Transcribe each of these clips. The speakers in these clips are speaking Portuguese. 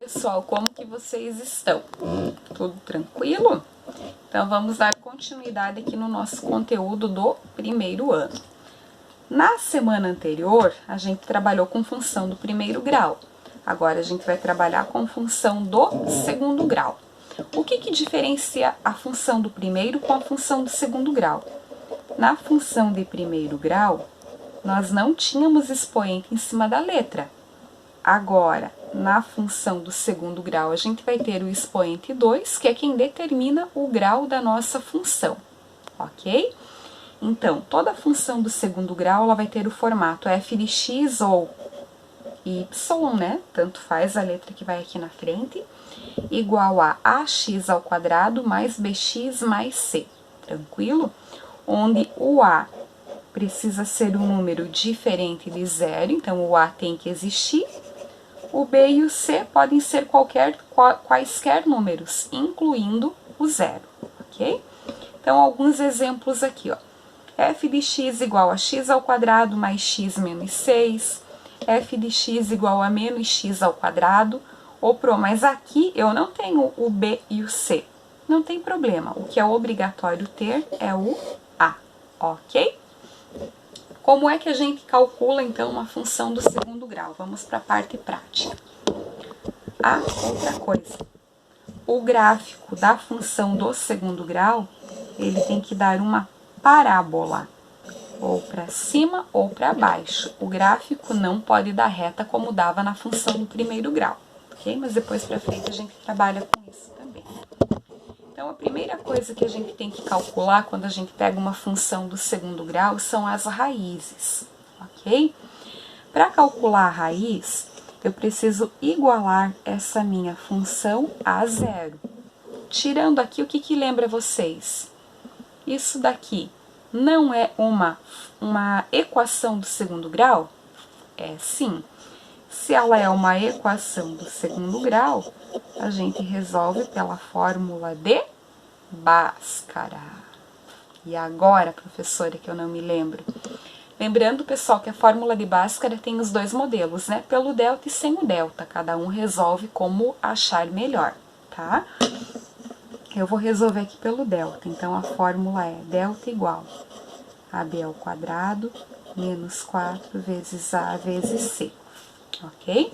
pessoal, como que vocês estão? Tudo tranquilo? Então vamos dar continuidade aqui no nosso conteúdo do primeiro ano. Na semana anterior, a gente trabalhou com função do primeiro grau. Agora a gente vai trabalhar com função do segundo grau. O que diferencia a função do primeiro com a função do segundo grau? Na função de primeiro grau, nós não tínhamos expoente em cima da letra. Agora, na função do segundo grau, a gente vai ter o expoente 2, que é quem determina o grau da nossa função, ok? Então, toda função do segundo grau, ela vai ter o formato f de x ou y, né? Tanto faz a letra que vai aqui na frente, igual a ax ao quadrado mais bx mais c, tranquilo? Onde o a precisa ser um número diferente de zero, então o a tem que existir. O b e o c podem ser quaisquer números, incluindo o zero, ok? Então, alguns exemplos aqui, ó. F de x igual a x ao quadrado mais x menos 6. F de x igual a menos x ao quadrado. Mas aqui eu não tenho o b e o c. Não tem problema, o que é obrigatório ter é o a, ok? Como é que a gente calcula, então, uma função do segundo grau? Vamos para a parte prática. Outra coisa. O gráfico da função do segundo grau, ele tem que dar uma parábola, ou para cima ou para baixo. O gráfico não pode dar reta como dava na função do primeiro grau, ok? Mas depois para frente a gente trabalha com isso também. Então, a primeira coisa que a gente tem que calcular quando a gente pega uma função do segundo grau são as raízes, ok? Para calcular a raiz, eu preciso igualar essa minha função a zero. Tirando aqui, o que lembra vocês? Isso daqui não é uma equação do segundo grau? É sim. Se ela é uma equação do segundo grau, a gente resolve pela fórmula de Bhaskara. E agora, professora, que eu não me lembro. Lembrando, pessoal, que a fórmula de Bhaskara tem os dois modelos, né? Pelo delta e sem o delta. Cada um resolve como achar melhor, tá? Eu vou resolver aqui pelo delta. Então, a fórmula é delta igual a b ao quadrado menos 4 vezes a vezes c, ok?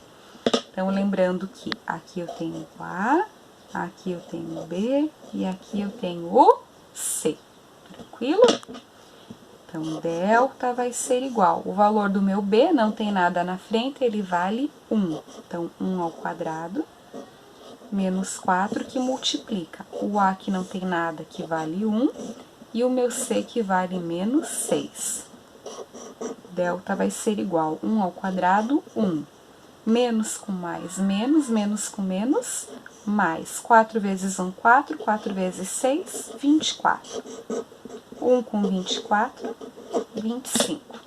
Então, lembrando que aqui eu tenho o a, aqui eu tenho o b e aqui eu tenho o c, tranquilo? Então, delta vai ser igual, o valor do meu b não tem nada na frente, ele vale 1. Então, 1 ao quadrado menos 4 que multiplica o a que não tem nada que vale 1 e o meu c que vale menos 6. Delta vai ser igual 1 ao quadrado, 1. Menos com mais, menos com menos, mais. 4 vezes 1, 4. 4 vezes 6, 24. 1 com 24, 25.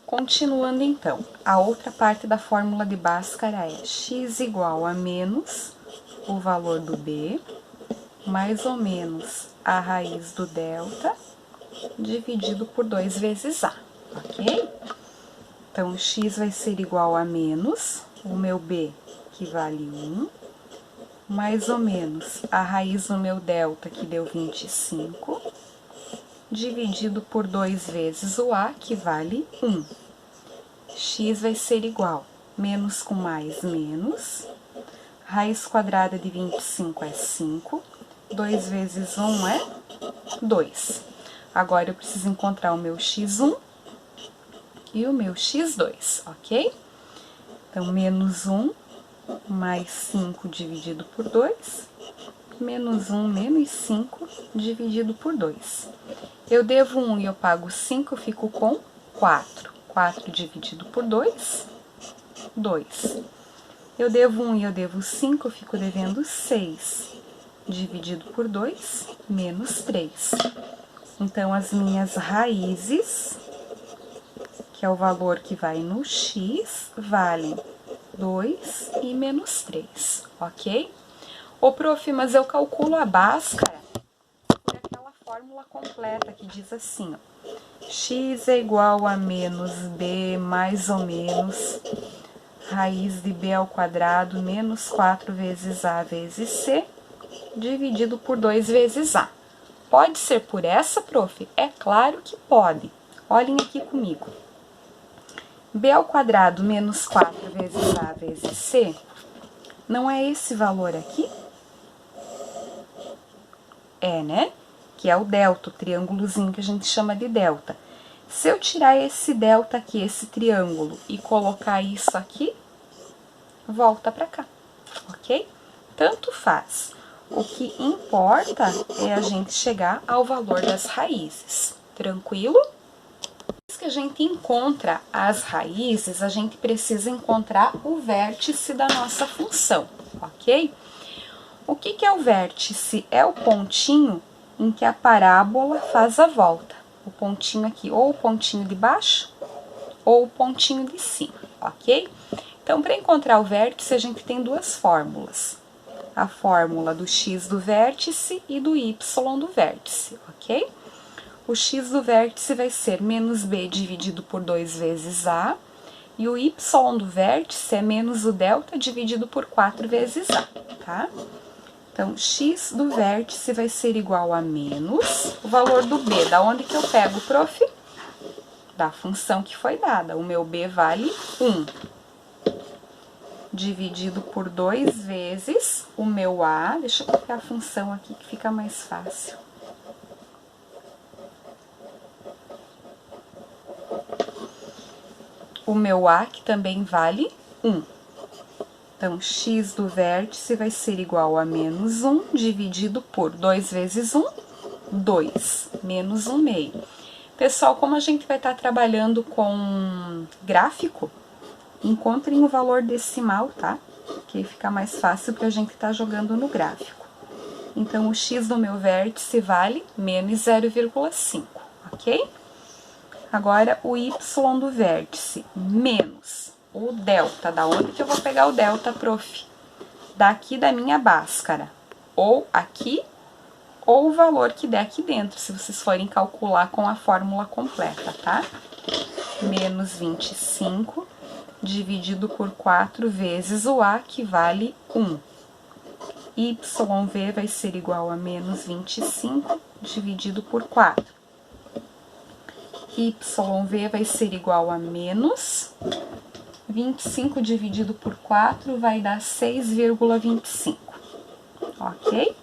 Continuando, então. A outra parte da fórmula de Bhaskara é x igual a menos o valor do b, mais ou menos a raiz do delta, dividido por 2 vezes a, ok? Então, x vai ser igual a menos o meu b, que vale 1, mais ou menos a raiz do meu delta, que deu 25, dividido por 2 vezes o a, que vale 1. X vai ser igual, menos com mais, menos, raiz quadrada de 25 é 5, 2 vezes 1 é 2. Agora, eu preciso encontrar o meu x1 e o meu x2, ok? Então, menos 1 mais 5 dividido por 2, menos 1 menos 5 dividido por 2. Eu devo 1 e eu pago 5, eu fico com 4. 4 dividido por 2, 2. Eu devo 1 e eu devo 5, eu fico devendo 6. Dividido por 2, menos 3. Então, as minhas raízes, que é o valor que vai no x, valem 2 e menos 3, ok? Ô, prof, mas eu calculo a Bhaskara por aquela fórmula completa que diz assim, ó. X é igual a menos b mais ou menos raiz de b ao quadrado menos 4 vezes a vezes c, dividido por 2 vezes a. Pode ser por essa, prof? É claro que pode. Olhem aqui comigo. B ao quadrado menos 4 vezes a vezes c, não é esse valor aqui? É, né? Que é o delta, o triângulozinho que a gente chama de delta. Se eu tirar esse delta aqui, esse triângulo, e colocar isso aqui, volta pra cá, ok? Tanto faz. O que importa é a gente chegar ao valor das raízes. Tranquilo? Depois que a gente encontra as raízes, a gente precisa encontrar o vértice da nossa função, ok? O que é o vértice? É o pontinho em que a parábola faz a volta. O pontinho aqui, ou o pontinho de baixo, ou o pontinho de cima, ok? Então, para encontrar o vértice, a gente tem duas fórmulas. A fórmula do x do vértice e do y do vértice, ok? O x do vértice vai ser menos b dividido por 2 vezes a, e o y do vértice é menos o delta dividido por 4 vezes a, tá? Então, x do vértice vai ser igual a menos o valor do b. Da onde que eu pego, prof? Da função que foi dada. O meu b vale 1. Dividido por 2 vezes o meu a. Deixa eu copiar a função aqui que fica mais fácil. O meu a, que também vale 1. Então, x do vértice vai ser igual a menos 1 dividido por 2 vezes 1, 2, menos 1 meio. Pessoal, como a gente vai estar trabalhando com gráfico, encontrem o valor decimal, tá? Que fica mais fácil porque a gente está jogando no gráfico. Então, o x do meu vértice vale menos 0,5, ok? Agora, o y do vértice, menos o delta. Da onde que eu vou pegar o delta, prof? Daqui da minha báscara. Ou aqui, ou o valor que der aqui dentro, se vocês forem calcular com a fórmula completa, tá? Menos 25 dividido por 4 vezes o a, que vale 1. YV vai ser igual a menos 25 dividido por 4. YV vai ser igual a menos 25 dividido por 4 vai dar 6,25, ok?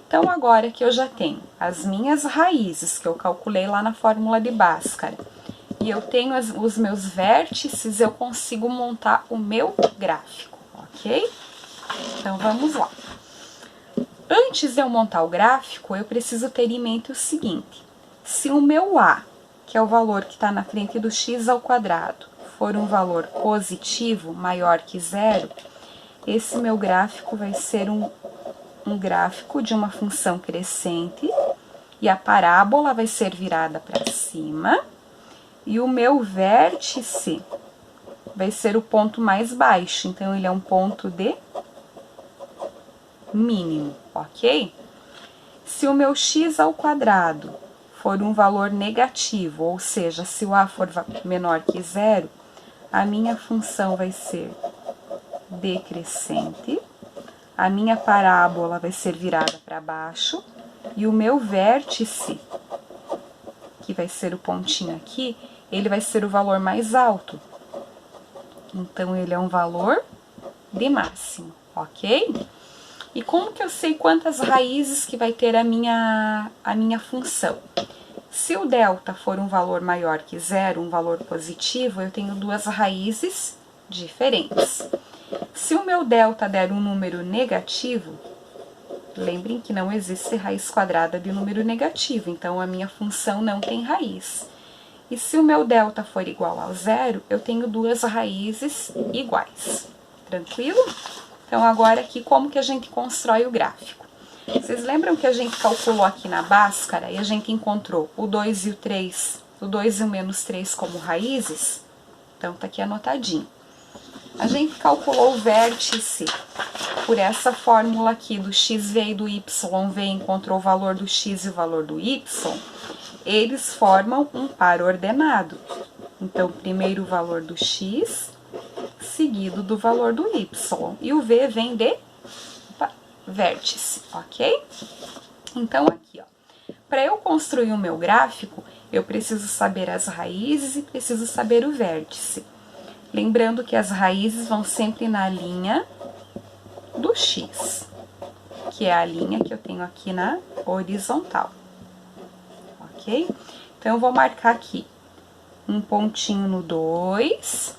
Então, agora que eu já tenho as minhas raízes, que eu calculei lá na fórmula de Bhaskara, e eu tenho os meus vértices, eu consigo montar o meu gráfico, ok? Então, vamos lá. Antes de eu montar o gráfico, eu preciso ter em mente o seguinte: se o meu a, que é o valor que está na frente do x ao quadrado, for um valor positivo, maior que 0, esse meu gráfico vai ser um gráfico de uma função crescente, e a parábola vai ser virada para cima, e o meu vértice vai ser o ponto mais baixo, então ele é um ponto de mínimo, ok? Se o meu x ao quadrado for um valor negativo, ou seja, se o a for menor que 0, a minha função vai ser decrescente, a minha parábola vai ser virada para baixo, e o meu vértice, que vai ser o pontinho aqui, ele vai ser o valor mais alto. Então, ele é um valor de máximo, ok? E como que eu sei quantas raízes que vai ter a minha função? Se o delta for um valor maior que 0, um valor positivo, eu tenho duas raízes diferentes. Se o meu delta der um número negativo, lembrem que não existe raiz quadrada de número negativo, então a minha função não tem raiz. E se o meu delta for igual a 0, eu tenho duas raízes iguais. Tranquilo? Então, agora aqui, como que a gente constrói o gráfico? Vocês lembram que a gente calculou aqui na Bhaskara e a gente encontrou o 2 e o 3, o 2 e o menos 3 como raízes? Então, tá aqui anotadinho. A gente calculou o vértice por essa fórmula aqui do xv e do yv, encontrou o valor do x e o valor do y. Eles formam um par ordenado. Então, primeiro o valor do x, seguido do valor do y. E o v vem de vértice, ok? Então, aqui, ó, para eu construir o meu gráfico, eu preciso saber as raízes e preciso saber o vértice. Lembrando que as raízes vão sempre na linha do x, que é a linha que eu tenho aqui na horizontal, ok? Então, eu vou marcar aqui um pontinho no 2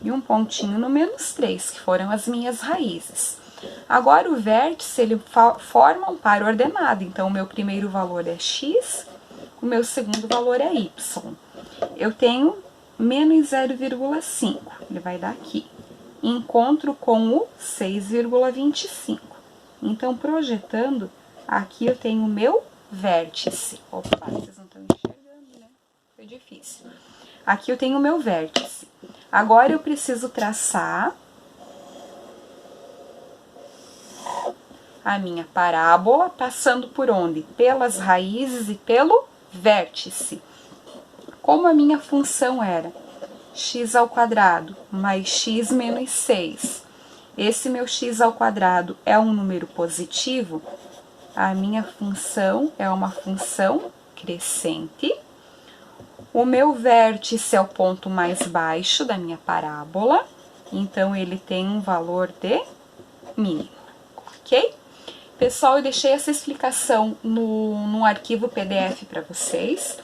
e um pontinho no -3, que foram as minhas raízes. Agora, o vértice, ele forma um par ordenado, então, o meu primeiro valor é x, o meu segundo valor é y. Eu tenho menos 0,5, ele vai dar aqui. Encontro com o 6,25. Então, projetando, aqui eu tenho o meu vértice. Opa, vocês não estão enxergando, né? Foi difícil. Aqui eu tenho o meu vértice. Agora, eu preciso traçar a minha parábola, passando por onde? Pelas raízes e pelo vértice. Como a minha função era x² mais x menos 6, esse meu x² é um número positivo, a minha função é uma função crescente. O meu vértice é o ponto mais baixo da minha parábola, então ele tem um valor de mínimo, ok? Pessoal, eu deixei essa explicação no arquivo PDF para vocês.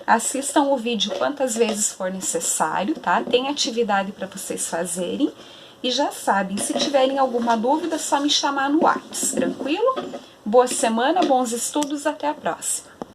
Assistam o vídeo quantas vezes for necessário, tá? Tem atividade para vocês fazerem. E já sabem, se tiverem alguma dúvida, é só me chamar no WhatsApp, tranquilo? Boa semana, bons estudos, até a próxima!